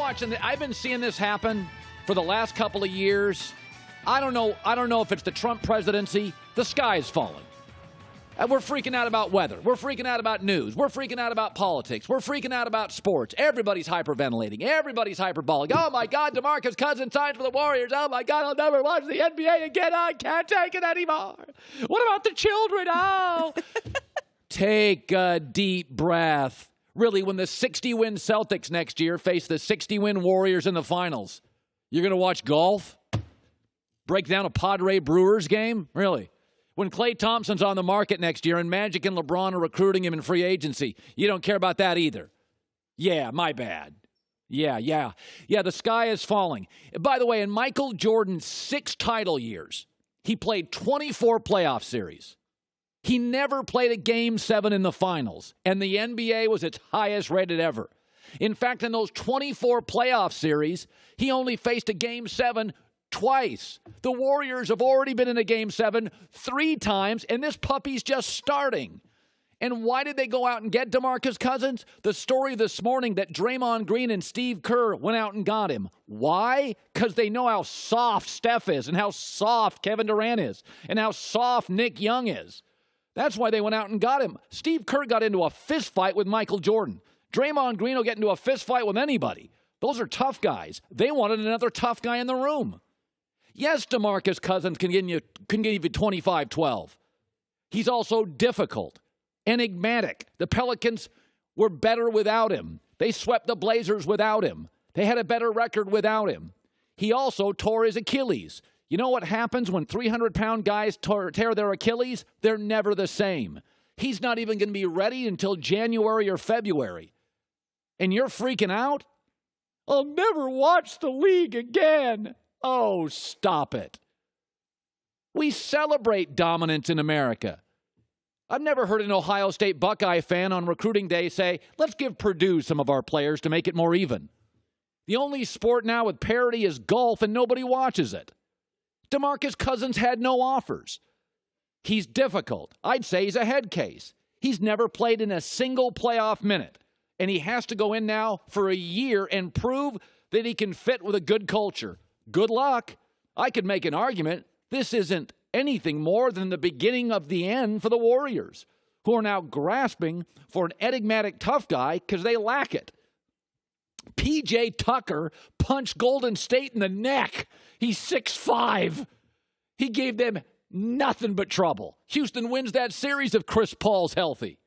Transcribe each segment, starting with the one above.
watching I've been seeing this happen for the last couple of years. I don't know if it's the Trump presidency. The sky is falling. We're freaking out about weather. We're freaking out about news. We're freaking out about politics. We're freaking out about sports. Everybody's hyperventilating. Everybody's hyperbolic. Oh, my God, DeMarcus Cousins signed for the Warriors. Oh, my God, I'll never watch the NBA again. I can't take it anymore. What about the children? Oh. Take a deep breath. Really, when the 60-win Celtics next year face the 60-win Warriors in the finals, you're going to watch golf? Break down a Padre Brewers game? Really? When Klay Thompson's on the market next year and Magic and LeBron are recruiting him in free agency, you don't care about that either. Yeah, my bad. Yeah, the sky is falling. By the way, in Michael Jordan's 6 title years, he played 24 playoff series. He never played a Game 7 in the finals, and the NBA was its highest rated ever. In fact, in those 24 playoff series, he only faced a Game 7 twice. The Warriors have already been in a Game 7 3 times, and this puppy's just starting. And why did they go out and get DeMarcus Cousins? The story this morning that Draymond Green and Steve Kerr went out and got him. Why? Because they know how soft Steph is and how soft Kevin Durant is and how soft Nick Young is. That's why they went out and got him. Steve Kerr got into a fist fight with Michael Jordan. Draymond Green will get into a fist fight with anybody. Those are tough guys. They wanted another tough guy in the room. Yes, DeMarcus Cousins can give you 25-12. He's also difficult, enigmatic. The Pelicans were better without him. They swept the Blazers without him. They had a better record without him. He also tore his Achilles. You know what happens when 300-pound guys tear their Achilles? They're never the same. He's not even going to be ready until January or February. And you're freaking out? I'll never watch the league again. Oh, stop it. We celebrate dominance in America. I've never heard an Ohio State Buckeye fan on recruiting day say, let's give Purdue some of our players to make it more even. The only sport now with parity is golf, and nobody watches it. DeMarcus Cousins had no offers. He's difficult. I'd say he's a head case. He's never played in a single playoff minute, and he has to go in now for a year and prove that he can fit with a good culture. Good luck. I could make an argument. This isn't anything more than the beginning of the end for the Warriors, who are now grasping for an enigmatic tough guy because they lack it. P.J. Tucker punched Golden State in the neck. He's 6'5". He gave them nothing but trouble. Houston wins that series if Chris Paul's healthy.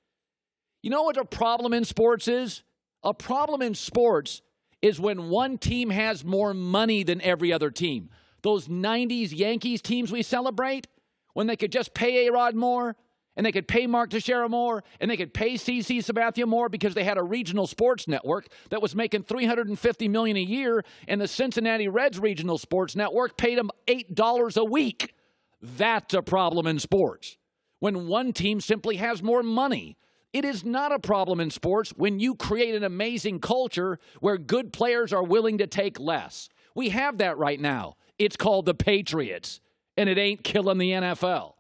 You know what a problem in sports is? A problem in sports is when one team has more money than every other team. Those 90s Yankees teams we celebrate, when they could just pay A-Rod more, and they could pay Mark Teixeira more, and they could pay CeCe Sabathia more because they had a regional sports network that was making $350 million a year, and the Cincinnati Reds regional sports network paid them $8 a week. That's a problem in sports. When one team simply has more money. It is not a problem in sports when you create an amazing culture where good players are willing to take less. We have that right now. It's called the Patriots, and it ain't killing the NFL.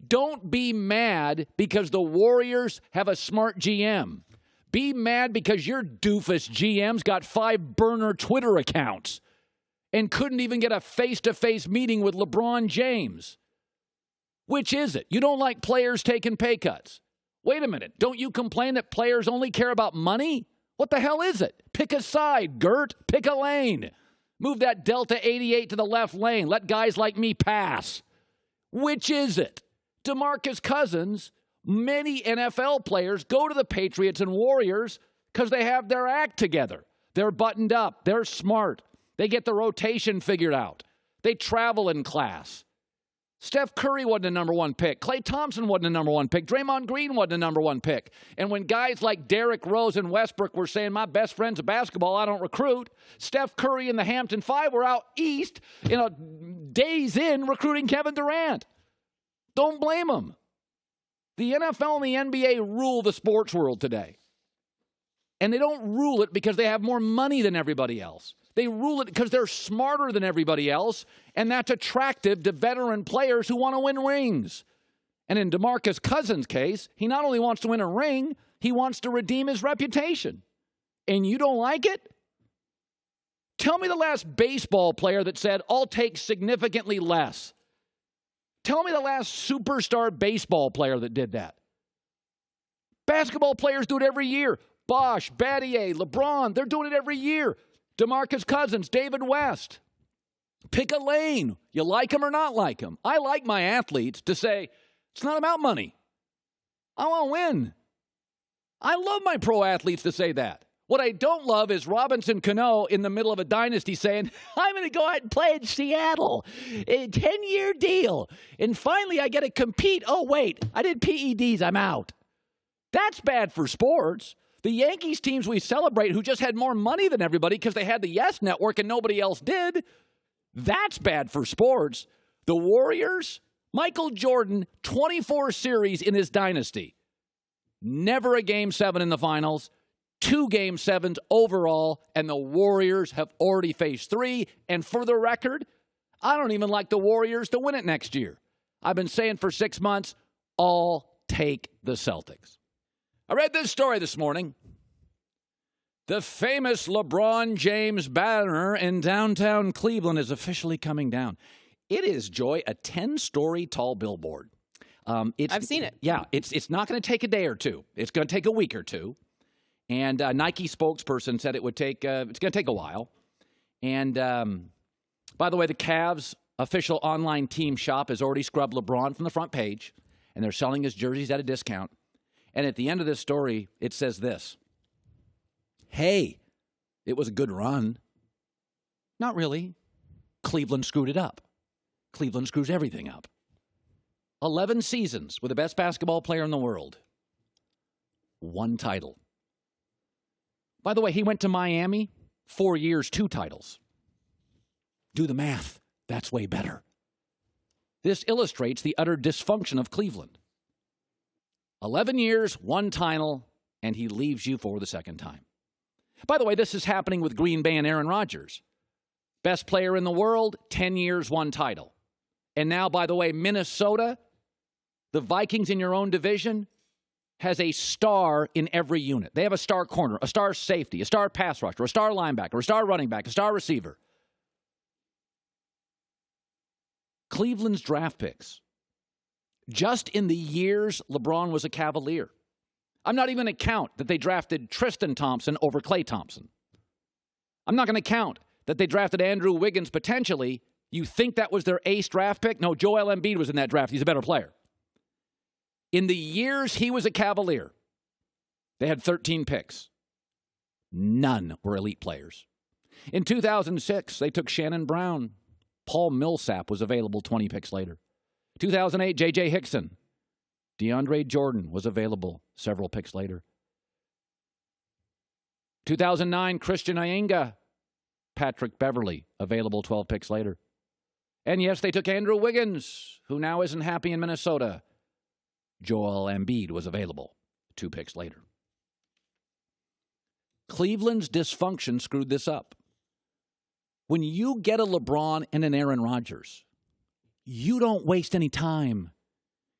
Don't be mad because the Warriors have a smart GM. Be mad because your doofus GM's got 5 burner Twitter accounts and couldn't even get a face-to-face meeting with LeBron James. Which is it? You don't like players taking pay cuts? Wait a minute. Don't you complain that players only care about money? What the hell is it? Pick a side, Gert. Pick a lane. Move that Delta 88 to the left lane. Let guys like me pass. Which is it? DeMarcus Cousins, many NFL players go to the Patriots and Warriors because they have their act together. They're buttoned up. They're smart. They get the rotation figured out. They travel in class. Steph Curry wasn't a number 1 pick. Klay Thompson wasn't a number 1 pick. Draymond Green wasn't a number 1 pick. And when guys like Derrick Rose and Westbrook were saying, my best friend's a basketball, I don't recruit, Steph Curry and the Hampton Five were out east, days in recruiting Kevin Durant. Don't blame them. The NFL and the NBA rule the sports world today. And they don't rule it because they have more money than everybody else. They rule it because they're smarter than everybody else, and that's attractive to veteran players who want to win rings. And in DeMarcus Cousins' case, he not only wants to win a ring, he wants to redeem his reputation. And you don't like it? Tell me the last baseball player that said, I'll take significantly less. Tell me the last superstar baseball player that did that. Basketball players do it every year. Bosch, Battier, LeBron, they're doing it every year. DeMarcus Cousins, David West. Pick a lane. You like him or not like him. I like my athletes to say, it's not about money. I want to win. I love my pro athletes to say that. What I don't love is Robinson Cano in the middle of a dynasty saying, I'm going to go out and play in Seattle. A 10-year deal. And finally I get to compete. Oh, wait, I did PEDs. I'm out. That's bad for sports. The Yankees teams we celebrate who just had more money than everybody because they had the Yes Network and nobody else did, that's bad for sports. The Warriors, Michael Jordan, 24 series in his dynasty. Never a Game 7 in the finals. 2 Game 7s overall, and the Warriors have already faced 3. And for the record, I don't even like the Warriors to win it next year. I've been saying for 6 months, I'll take the Celtics. I read this story this morning. The famous LeBron James banner in downtown Cleveland is officially coming down. It is, Joy, a 10-story tall billboard. I've seen it. Yeah, it's not going to take a day or two. It's going to take a week or two. And Nike spokesperson said it would take, it's going to take a while. And by the way, the Cavs official online team shop has already scrubbed LeBron from the front page, and they're selling his jerseys at a discount. And at the end of this story, it says this. Hey, it was a good run. Not really. Cleveland screwed it up. Cleveland screws everything up. 11 seasons with the best basketball player in the world. 1 title. By the way, he went to Miami, 4 years, 2 titles. Do the math. That's way better. This illustrates the utter dysfunction of Cleveland. 11 years, 1 title, and he leaves you for the second time. By the way, this is happening with Green Bay and Aaron Rodgers. Best player in the world, 10 years, 1 title. And now, by the way, Minnesota, the Vikings in your own division, has a star in every unit. They have a star corner, a star safety, a star pass rusher, a star linebacker, a star running back, a star receiver. Cleveland's draft picks, just in the years LeBron was a Cavalier. I'm not even going to count that they drafted Tristan Thompson over Klay Thompson. I'm not going to count that they drafted Andrew Wiggins potentially. You think that was their ace draft pick? No, Joel Embiid was in that draft. He's a better player. In the years he was a Cavalier, they had 13 picks. None were elite players. In 2006, they took Shannon Brown. Paul Millsap was available 20 picks later. 2008, J.J. Hickson. DeAndre Jordan was available several picks later. 2009, Christian Eyenga. Patrick Beverley, available 12 picks later. And yes, they took Andrew Wiggins, who now isn't happy in Minnesota. Joel Embiid was available 2 picks later. Cleveland's dysfunction screwed this up. When you get a LeBron and an Aaron Rodgers, you don't waste any time.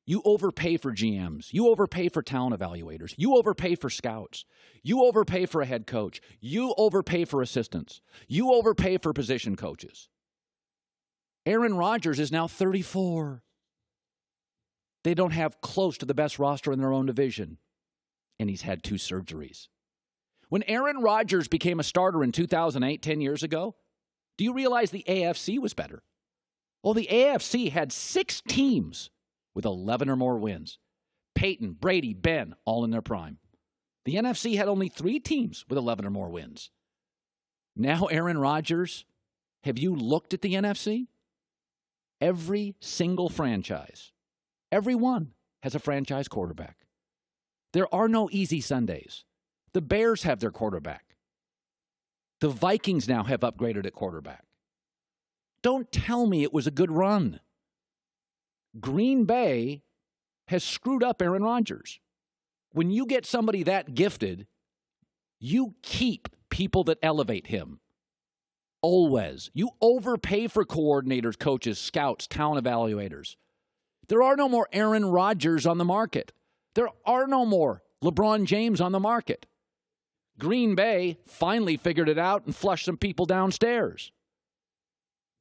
You overpay for GMs. You overpay for talent evaluators. You overpay for scouts. You overpay for a head coach. You overpay for assistants. You overpay for position coaches. Aaron Rodgers is now 34. They don't have close to the best roster in their own division. And he's had 2 surgeries. When Aaron Rodgers became a starter in 2008, 10 years ago, do you realize the AFC was better? Well, the AFC had 6 teams with 11 or more wins. Peyton, Brady, Ben, all in their prime. The NFC had only 3 teams with 11 or more wins. Now Aaron Rodgers, have you looked at the NFC? Every single franchise, every one has a franchise quarterback. There are no easy Sundays. The Bears have their quarterback. The Vikings now have upgraded at quarterback. Don't tell me it was a good run. Green Bay has screwed up Aaron Rodgers. When you get somebody that gifted, you keep people that elevate him. Always. You overpay for coordinators, coaches, scouts, talent evaluators. There are no more Aaron Rodgers on the market. There are no more LeBron James on the market. Green Bay finally figured it out and flushed some people downstairs.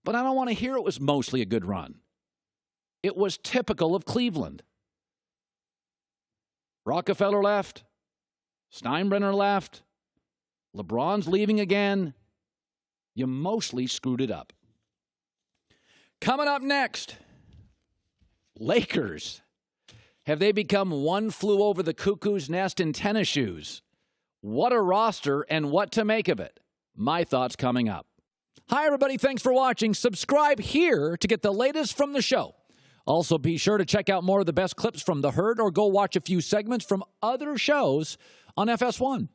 But I don't want to hear it was mostly a good run. It was typical of Cleveland. Rockefeller left. Steinbrenner left. LeBron's leaving again. You mostly screwed it up. Coming up next, Lakers. Have they become one flew over the cuckoo's nest in tennis shoes? What a roster and what to make of it. My thoughts coming up. Hi, everybody. Thanks for watching. Subscribe here to get the latest from the show. Also, be sure to check out more of the best clips from The Herd or go watch a few segments from other shows on FS1.